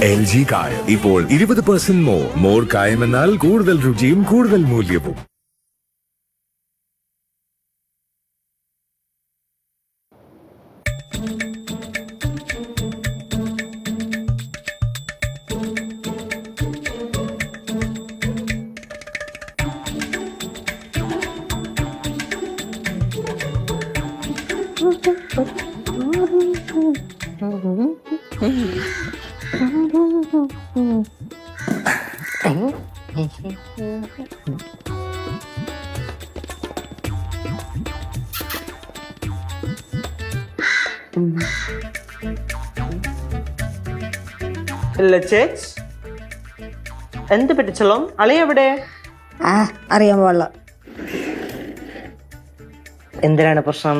LG കായം ഇപ്പോൾ 20% more കായം എന്നാൽ കൂടുതൽ രുചിയും കൂടുതൽ മൂല്യവും. എന്ത് പറ്റിച്ചോളും അളിയ എവിടെ? അറിയാൻ പാടില്ല. എന്തിനാണ് പ്രശ്നം?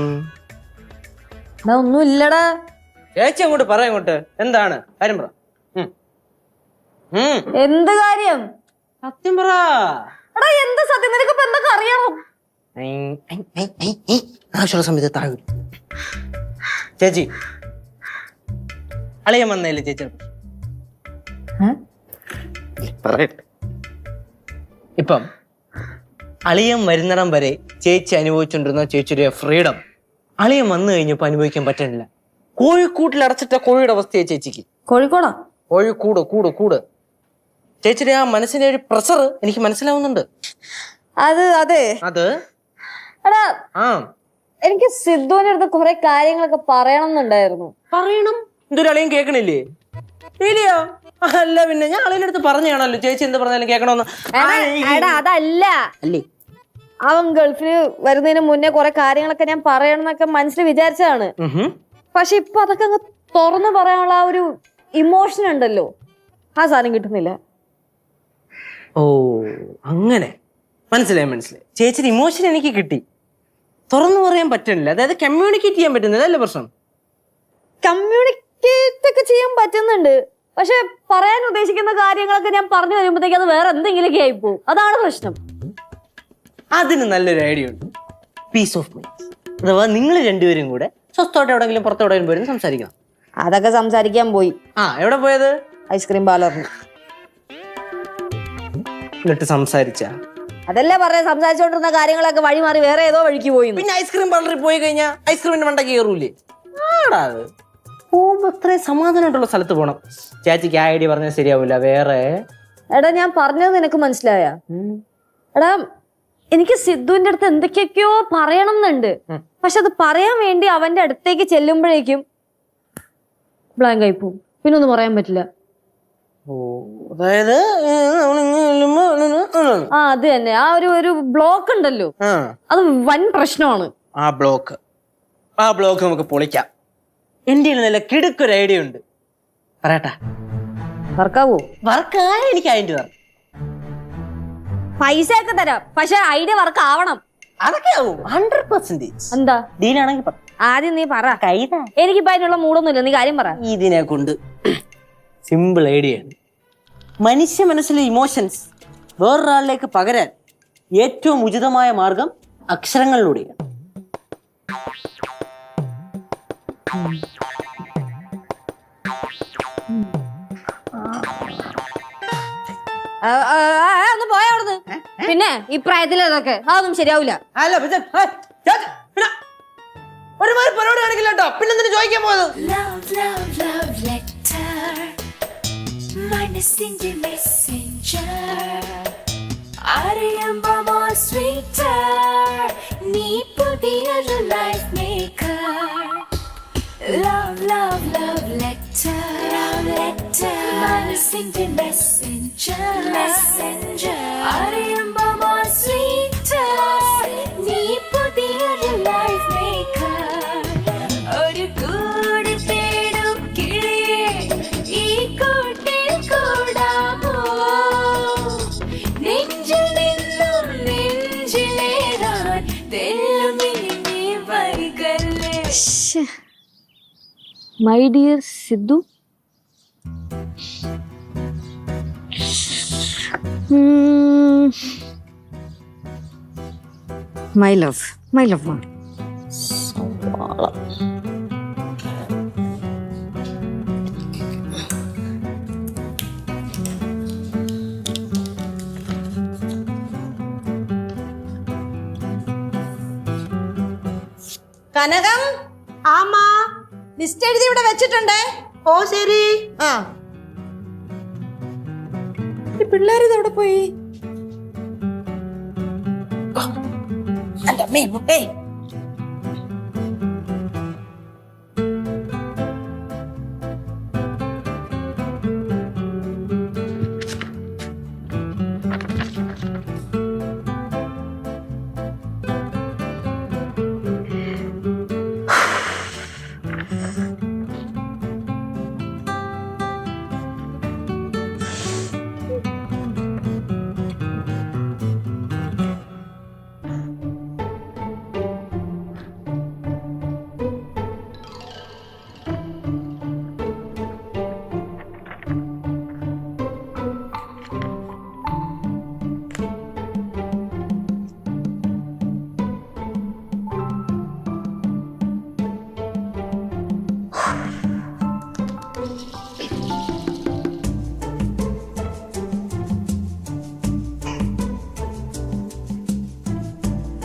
ഒന്നും ഇല്ലടാ. ചേച്ചി അങ്ങോട്ട് പറ. അങ്ങോട്ട് എന്താണ് കാര്യം? പറ. എന്ത് കാര്യം? സത്യം പറ. എന്ത് സത്യം? നിനക്ക് എന്തൊക്കെ അറിയണം? ആവശ്യമുള്ള സമയത്ത് താഴെ. ചേച്ചി അളിയൻ വന്നല്ലേ ചേച്ചി? ഇപ്പം അളിയൻ വരുന്നിടം വരെ ചേച്ചി അനുഭവിച്ചുകൊണ്ടിരുന്ന ചേച്ചിയുടെ ഫ്രീഡം അളിയൻ വന്നു കഴിഞ്ഞപ്പോ അനുഭവിക്കാൻ പറ്റണില്ല. കോഴിക്കൂട്ടിൽ അടച്ചിട്ട കോഴിയുടെ അവസ്ഥയായി ചേച്ചിക്ക്. കോഴിക്കോടാ? കോഴിക്കൂട് കൂട് കൂട്. ചേച്ചിയുടെ ആ മനസ്സിന്റെ ഒരു പ്രഷർ എനിക്ക് മനസ്സിലാവുന്നുണ്ട്. അത് എനിക്ക് സിദ്ധുവിന്റെ അടുത്ത് കുറെ കാര്യങ്ങളൊക്കെ പറയണം എന്നുണ്ടായിരുന്നു. പറയണം? എന്തൊരു അളിയൻ കേൾക്കണില്ലേ? ഇല്ലയോ? അല്ല പിന്നെ ഞാൻ അളിയുടെ അടുത്ത് പറഞ്ഞാണല്ലോ ചേച്ചി എന്ത് പറഞ്ഞാലും കേൾക്കണമെന്ന്. അതല്ല അല്ലേ, അവൻ ഗൾഫില് വരുന്നതിന് മുന്നേ കുറെ കാര്യങ്ങളൊക്കെ ഞാൻ പറയണമെന്നൊക്കെ മനസ്സിൽ വിചാരിച്ചതാണ്. പക്ഷെ ഇപ്പൊ അതൊക്കെ അങ്ങ് തുറന്നു പറയാനുള്ള ആ ഒരു ഇമോഷൻ ഉണ്ടല്ലോ, ആ സാധനം കിട്ടുന്നില്ല. ഓ അങ്ങനെ മനസ്സിലായി. ചേച്ചിയുടെ ഇമോഷൻ എനിക്ക് കിട്ടി. തുറന്നു പറയാൻ പറ്റണില്ല, അതായത് കമ്മ്യൂണിക്കേറ്റ് ചെയ്യാൻ പറ്റുന്നില്ല അല്ലേ പ്രശ്നം? കമ്മ്യൂണിക്കേറ്റ് ഒക്കെ ചെയ്യാൻ പറ്റുന്നുണ്ട്, പക്ഷെ പറയാൻ ഉദ്ദേശിക്കുന്ന കാര്യങ്ങളൊക്കെ ഞാൻ പറഞ്ഞു വരുമ്പോഴത്തേക്ക് അത് വേറെ എന്തെങ്കിലുമൊക്കെ ആയിപ്പോ. അതാണ് പ്രശ്നം. അതിന് നല്ലൊരു ഐഡിയ ഉണ്ട്. Peace of mind. അഥവാ നിങ്ങൾ രണ്ടുപേരും കൂടെ സ്വസ്ഥമായിട്ട് എവിടെങ്കിലും പുറത്തെവിടെയും പോയി സംസാരിക്കണം. അതൊക്കെ സംസാരിക്കാൻ പോയി. എവിടെ പോയത്? ഐസ്ക്രീം പാർലറിന്. എന്നിട്ട് സംസാരിച്ച? അതല്ലേ പറയാ, സംസാരിച്ചോണ്ടിരുന്ന കാര്യങ്ങളൊക്കെ വഴി മാറി വേറെ ഏതോ വഴിക്ക് പോയി. പിന്നെ ഐസ്ക്രീം പാർലറിൽ പോയി കഴിഞ്ഞാൽ ഐസ്ക്രീമിന്റെ മണ്ട കയറൂലേ? പോകുമ്പോ അത്രയും സമാധാനമായിട്ടുള്ള സ്ഥലത്ത് പോണം. ചേച്ചിക്ക് ആ ഐഡിയ പറഞ്ഞാൽ ശരിയാവൂല. വേറെ എടാ, ഞാൻ പറഞ്ഞത് നിനക്ക് മനസ്സിലായ? എടാ, എനിക്ക് സിദ്ധുവിന്റെ അടുത്ത് എന്തൊക്കെയൊക്കെയോ പറയണം എന്നുണ്ട്, പക്ഷെ അത് പറയാൻ വേണ്ടി അവന്റെ അടുത്തേക്ക് ചെല്ലുമ്പോഴേക്കും ബ്ലാങ്ക് ആയി പോവും. പിന്നെ ഒന്നും പറയാൻ പറ്റില്ല. അതായത് അത് തന്നെ, ആ ഒരു ബ്ലോക്ക് ഉണ്ടല്ലോ, അത് വൻ പ്രശ്നമാണ്. ആ ബ്ലോക്ക് നമുക്ക് പൊളിക്കാം. എന്റെ നല്ല കിടുക്കൊരു ഐഡിയ ഉണ്ട്. പറയട്ടാ? വർക്കാവോ? വർക്കായ എനിക്ക് അതിന്റെ പൈസ ഒക്കെ തരാം, പക്ഷെ ഐഡിയ വർക്ക് ആവണം. അതൊക്കെ ആവും 100%. എന്താ ഡീലാണെങ്കിൽ ആദ്യം നീ പറ. എനിക്കിപ്പോ അതിനുള്ള മൂടൊന്നുമില്ല, നീ കാര്യം പറ. ഇതിനെ കൊണ്ട് സിമ്പിൾ ഐഡിയ ആണ്. മനുഷ്യ മനസ്സിലെ ഇമോഷൻസ് വേറൊരാളിലേക്ക് പകരാൻ ഏറ്റവും ഉചിതമായ മാർഗം അക്ഷരങ്ങളിലൂടെയാണ്. ഒന്ന് പോയ അവിടുന്ന്. പിന്നെ ഈ പ്രായത്തിലതൊക്കെ അതൊന്നും ശരിയാവൂല. അല്ല ഒരുമാതിരി പരിപാടി കാണിക്കില്ല കേട്ടോ. പിന്നെ എന്തിനു ചോദിക്കാൻ പോയത്? Love, love, love letter. Love letter. Manasinte messenger. Messenger. Ariyamba more sweeter. Nee pudhiyoru life maker. Oru koodu thedum kiliye ee kootil koodamo. Nenjil ninnum nenjileran thellum inni vargalle. My dear Sidhu, my love one. കനകം. ആമാ, list എഴുതി ഇവിടെ വെച്ചിട്ടുണ്ടേ. ഓ ശരി. ആ ഈ പിള്ളേര് ഇതെവിടെ പോയി? അല്ല അമ്മേ മുട്ടേ.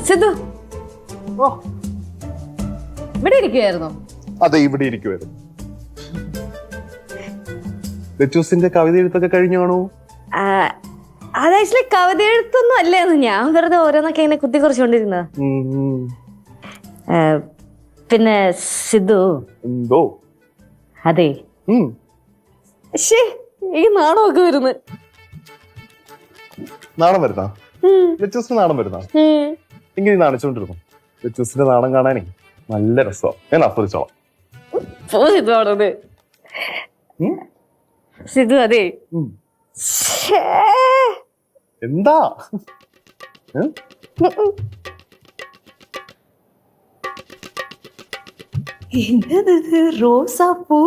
സിദ്ധു ഇവിടെ ഇരിക്കുകയായിരുന്നു. അതെ, ഇവിടെ ഇരിക്കുവായിരുന്നു. ലച്ചൂസിന്റെ കവിത എഴുത്തൊക്കെ കഴിഞ്ഞു കാണൂ? അത് ആക്ച്വലി കവിത എഴുത്തൊന്നും അല്ലായിരുന്നു, ഞാൻ വെറുതെ ഓരോന്നൊക്കെ ഇങ്ങനെ കുത്തി കുറിച്ചുകൊണ്ടിരുന്നത്. പിന്നെ സിദ്ധു, എന്തോ? അതെ ഈ നാണമൊക്കെ വരുന്നു. നാണം വരുന്ന ലച്ചൂസിന് നാണം വരുന്ന എങ്ങനെ നാണിച്ചോണ്ടിരുന്നു? ലച്ചൂസിന്റെ നാണം കാണാനേ നല്ല രസമാണ്, ഞാൻ ആസ്വദിച്ചോളാം. സിദ്ധു അതെ എന്താ என்னது ரோசா பூ?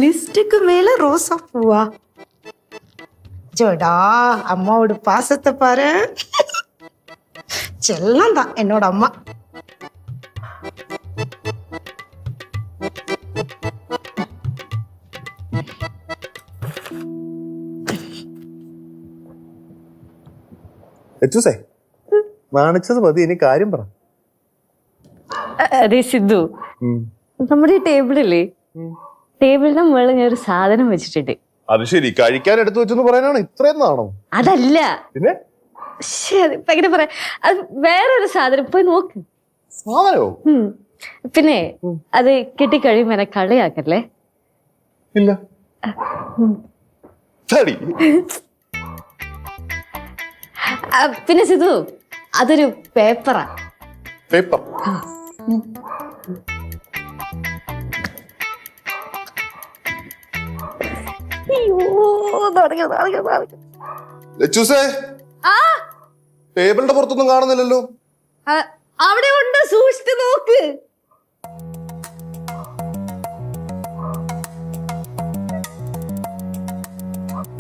லிஸ்டுக்கு மேல ரோசா பூவா? ஜோடா, அம்மாவோட பாசத்தை பாரு. செல்லம் தான் என்னோட அம்மா. ലച്ചൂസേ, നാണിച്ചത് മതി, ഇനി കാര്യം പറ. അതെ സിദ്ധു, നമ്മുടെ ഈ ടേബിളില്ലേ, ടേബിളിന്റെ മുകളിൽ ഞാൻ ഒരു സാധനം വെച്ചിട്ടുണ്ട്. അത് ശരി, കഴിക്കാൻ എടുത്തു വെച്ചെന്ന് പറയാനാണ് ഇത്രയും നാണോ? അതല്ല, പിന്നെ എങ്ങനെ പറയാ, അത് വേറൊരു സാധനം, പോയി നോക്ക്. സാധനോ? പിന്നെ അത് കിട്ടിക്കഴിയുമ്പോ എന്നെ കളിയാക്കല്ലേ? ഇല്ല. പിന്നെ സിദ്ധു, അതൊരു പേപ്പറാ. പേപ്പർ? ലച്ചൂസേ, ടേബിളിന്റെ പുറത്തൊന്നും കാണുന്നില്ലല്ലോ. അവിടെ ഉണ്ട്, സൂക്ഷിച്ചു നോക്ക്.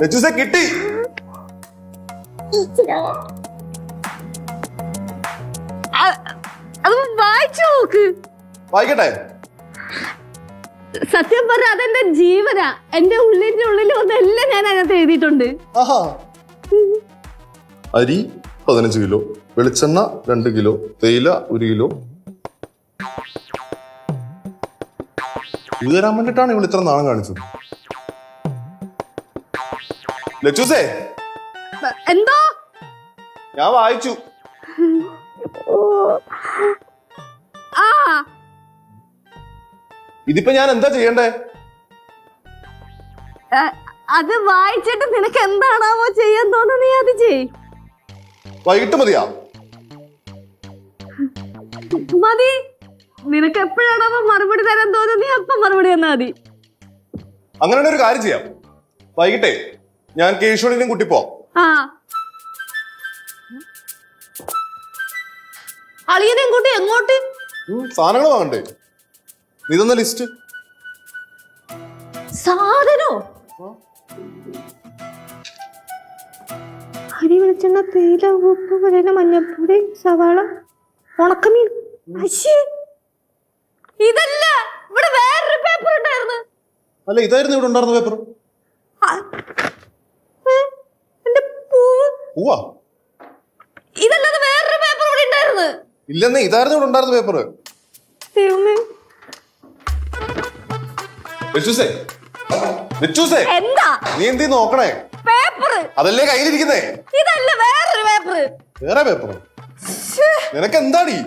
ലച്ചൂസേ, കിട്ടി. അത് വായിച്ചു നോക്ക്. വായിക്കട്ടെ? സത്യം പറഞ്ഞ അതെന്റെ ജീവനാ, എന്റെ ഉള്ളിൽ ഒന്നെല്ലാം ഞാൻ അതിനകത്ത് എഴുതിയിട്ടുണ്ട്. ആഹാ. അരി 15 കിലോ, വെളിച്ചെണ്ണ 2 കിലോ, തേയില 1 കിലോ. ഇത് തരാൻ വേണ്ടിട്ടാണ് ഇവൾ ഇത്ര നാണം കാണിച്ചത്. ലച്ചൂസേ, എന്തോ? ഞാൻ വായിച്ചു. ആ, ഇതിപ്പോ ഞാൻ എന്താ ചെയ്യണ്ടേ? അത് വായിച്ചിട്ട് നിനക്ക് എന്താണാവോ ചെയ്യാൻ തോന്നുന്നു, നീ അത് ചെയ്. വൈകിട്ട് മതിയാ? മതി. നിനക്ക് എപ്പോഴാണോ മറുപടി തരാൻ തോന്നുന്നു, നീ അപ്പം മറുപടി തന്നാ മതി. അങ്ങനെ ഒരു കാര്യം ചെയ്യാം, വൈകിട്ടേ ഞാൻ കേശവനെയും കുട്ടി പോവാം. ആ, അളിയനെയും കൂട്ടി എങ്ങോട്ട്? സാധനങ്ങൾ വാങ്ങണ്ടേ? ഇതൊന്ന ലിസ്റ്റ്. സാധനോ? അരി, വെളിച്ചെണ്ണ, തേയില, ഉപ്പ്, പുതിന, മഞ്ഞപ്പൊടി, സവാള, ഉണക്കമീൻ. ഇതല്ല, ഇവിടെ വേറൊരു പേപ്പർ ഉണ്ടായിരുന്നു. അല്ല, ഇതായിരുന്നു ഇവിടെ ഉണ്ടായിരുന്ന പേപ്പർ. പൂവാ? ഇതല്ലാതെ വേറൊരു പേപ്പർ ഇവിടെ ഉണ്ടായിരുന്നു. ഇല്ലെന്നേ, ഇതായിരുന്നു ഇവിടെ ഉണ്ടായിരുന്ന പേപ്പർ. ദൈവമേ. ലച്ചൂസേ, ലച്ചൂസേ, എന്താ നീ എന്തി നോക്കണേ? പേപ്പർ അതല്ലേ കയ്യിലിരിക്കുന്നേ? ഇതല്ല വേറൊരു പേപ്പർ. വേറെ പേപ്പർ? നിനക്ക് എന്താടി?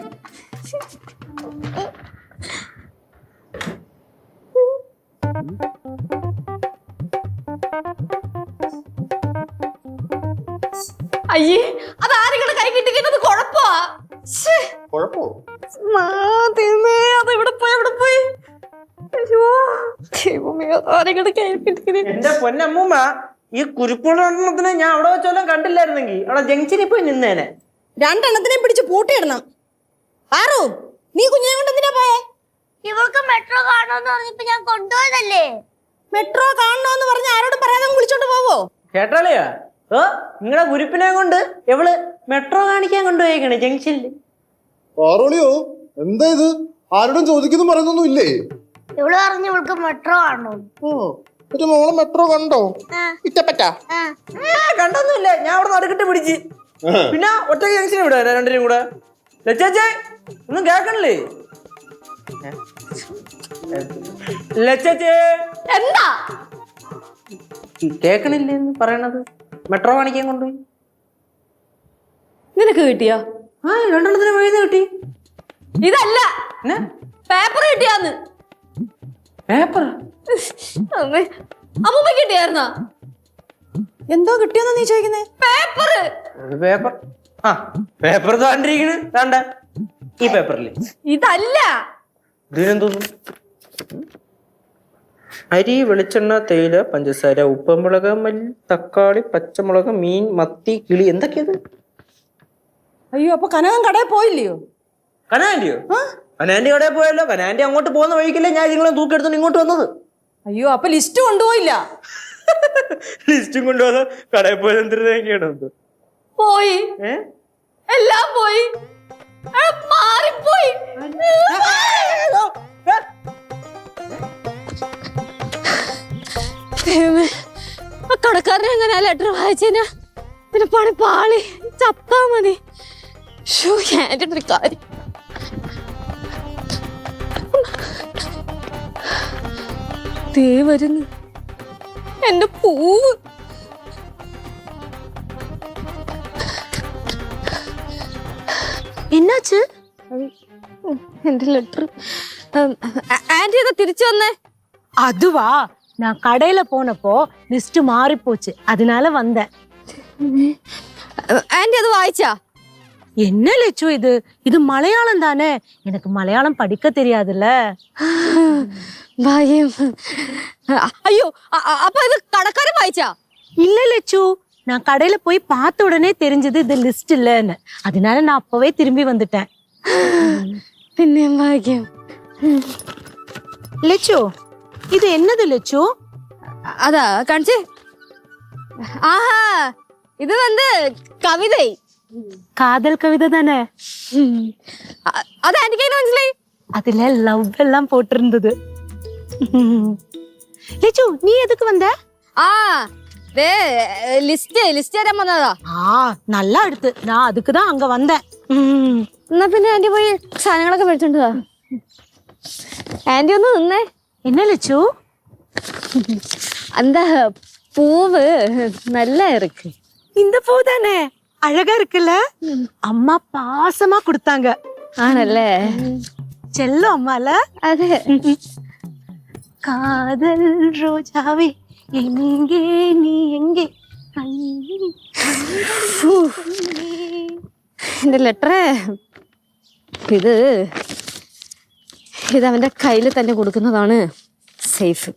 അയ്യേ, അത് ആരെങ്കിലും കൈ കിട്ടിക്കുന്നത് കുഴപ്പമാ. കുഴപ്പോ? അത് ഇവിടെ പോയി എവിടെ പോയി? അയ്യോ ദൈവമേ, ആരെങ്കിലും കൈ കിട്ടിക്കുന്നത്. എന്റെ പൊന്നമ്മൂമ്മ, ഈ കുരുപ്പുണത്തിന് ഞാൻ അവിടെ വെച്ചോല്ലാം കണ്ടില്ലായിരുന്നെങ്കിൽ അവിടെ ജംഗ്ഷനിൽ പോയി നിന്നേനെ. രണ്ടെണ്ണത്തിനെ പിടിച്ച് പൂട്ടിയിടണം. ആറു, നീ കുഞ്ഞിനെ കൊണ്ട് എന്തിനാ പോയേ? ഇവൾക്ക് മെട്രോ കാണുമെന്ന് പറഞ്ഞപ്പോ ഞാൻ കൊണ്ടുപോയതല്ലേ. മെട്രോ കാണണോന്ന് പറഞ്ഞ ആരോടും പറയാതെ വിളിച്ചോണ്ട് പോവോ? കേട്ടാളിയാ, നിങ്ങളെ കുരുപ്പിനെ കൊണ്ട് എവള് മെട്രോ കാണിക്കാൻ കൊണ്ടുപോയേക്കണേ ജംഗ്ഷനിൽ. ആറോളിയോ, എന്താ ഇത്? ആരോടും ചോദിക്കുന്നു പറയുന്നൊന്നും ഇല്ലേ? ഇവള് പറഞ്ഞു ഇവൾക്ക് മെട്രോ കാണണം. ഒരു മോളെ മെട്രോ കണ്ടോ? ഇറ്റപ്പറ്റാ കണ്ടൊന്നുമില്ല, ഞാൻ അവിടെ നടുക്കിട്ട് പിടിച്ച്. പിന്നെ ഒറ്റ ജംഗ്ഷനെ വിടാ രണ്ടിനും കൂടെ. ലച്ചേ ഒന്നും കേക്കണില്ലേ? ലച്ചേ എന്താ കേക്കണില്ലേന്ന് പറയണത്? മെട്രോ കാണിക്കാൻ കൊണ്ടുപോയി. നിനക്ക് കിട്ടിയോ? ആ, രണ്ടെണ്ണത്തിന് വഴുതി കിട്ടി. ഇതല്ല പേപ്പർ കിട്ടിയാന്ന്. പേപ്പർ അമ്മൂമ്മ കിട്ടിയായിരുന്ന? എന്തോ കിട്ടിയോന്ന് നീ ചോദിക്കുന്നേ? പേപ്പർ. പേപ്പർ? ആ, പേപ്പർ താണ്ടിരിക്കണ്. താണ്ട ഈ പേപ്പറില്. ഇതല്ല. ഇതിനെന്തോന്നു? അരി, വെളിച്ചെണ്ണ, തേയില, പഞ്ചസാര, ഉപ്പുമുളക്, മല്ലി, തക്കാളി, പച്ചമുളക്, മീൻ, മത്തി, കിളി, എന്തൊക്കെയത്? അയ്യോ, അപ്പൊ കനകം കടയിൽ പോയില്ലയോ? കനാന്റിയോ? കനാന്റി കടയിൽ പോയല്ലോ. കനാന്റി അങ്ങോട്ട് പോകുന്ന വഴിക്കല്ലേ ഞാൻ നിങ്ങളെ തൂക്കെടുത്തോണ്ട് ഇങ്ങോട്ട് വന്നത്. അയ്യോ, അപ്പൊ ലിസ്റ്റ് കൊണ്ടുപോയില്ല? ലിസ്റ്റും കൊണ്ടുപോകാതെ കടയിൽ പോയത് എന്തിനാണ്? പോയി, എല്ലാം പോയി, മാറിപ്പോയി. കടക്കാരനെ എങ്ങനെ ലെറ്റർ വായിച്ചേനാ? പിന്നെ പണി പാളി ചത്താ മതി. എന്റെ ഒരു കാര്യം. ദേ വരുന്നു എന്റെ പൂവ്. என்னாச்சு? എന്റെ ലെറ്റർ. ആന്റി അതാ തിരിച്ചു വന്നേ. அதுவா, நான் கடையில போனப்போ லிஸ்ட் மாறி போச்சு, அதனால வந்தேன். ആന്റി അത് വായിച്ചാ? என்ன லட்சு இது? இது மலையாளம் தானே, எனக்கு மலையாளம் படிக்க தெரியாதுல்ல. ഭയം. അയ്യോ, അപ്പൊ ഇത് കടക്കാരൻ വായിച്ചാ? இல்ல லட்சு, நான் கடையில போய் பார்த்த உடனே தெரிஞ்சது இது லிஸ்ட் இல்லன்னு, அதனால நான் அப்பவே திரும்பி வந்துட்டேன். പിന്നെ ഭാഗ്യം. லட்சு, இது என்னது லட்சு? അതാ കാണിച്ചേ. ആഹാ, ഇത് വന്ന് കവിതൈ. காதல் கவிதை தானே? അത് എനിക്ക് മനസ്സിലായി. அதுல லவ் எல்லாம் போட்டிருந்தது. லட்சு, நீ எதுக்கு வந்த? ആ ലിസ്റ്റ് തരാൻ വന്നതാ. நல்லா எடுத்து, நான் அதுக்கு தான் அங்க வந்தேன். എന്നാ പിന്നെ ആന്റി പോയി സാധനങ്ങളൊക്കെ മേടിച്ചോണ്ട് വാ. ആന്റി ഒന്ന് നിന്നേ. என்ன லட்சு? அந்த பூவு நல்லா இருக்கு. இந்த பூ தானே, அழகா இருக்குல்ல? அம்மா பாசமா கொடுத்தாங்க. ஆனல்லே, செல்லம் அம்மால. அது காதல் ரோஜாவே எங்கே நீ எங்கே? இந்த ലെറ്റർ ഇത് അവന്റെ കയ്യിൽ തന്നെ കൊടുക്കുന്നതാണ് സേഫ്.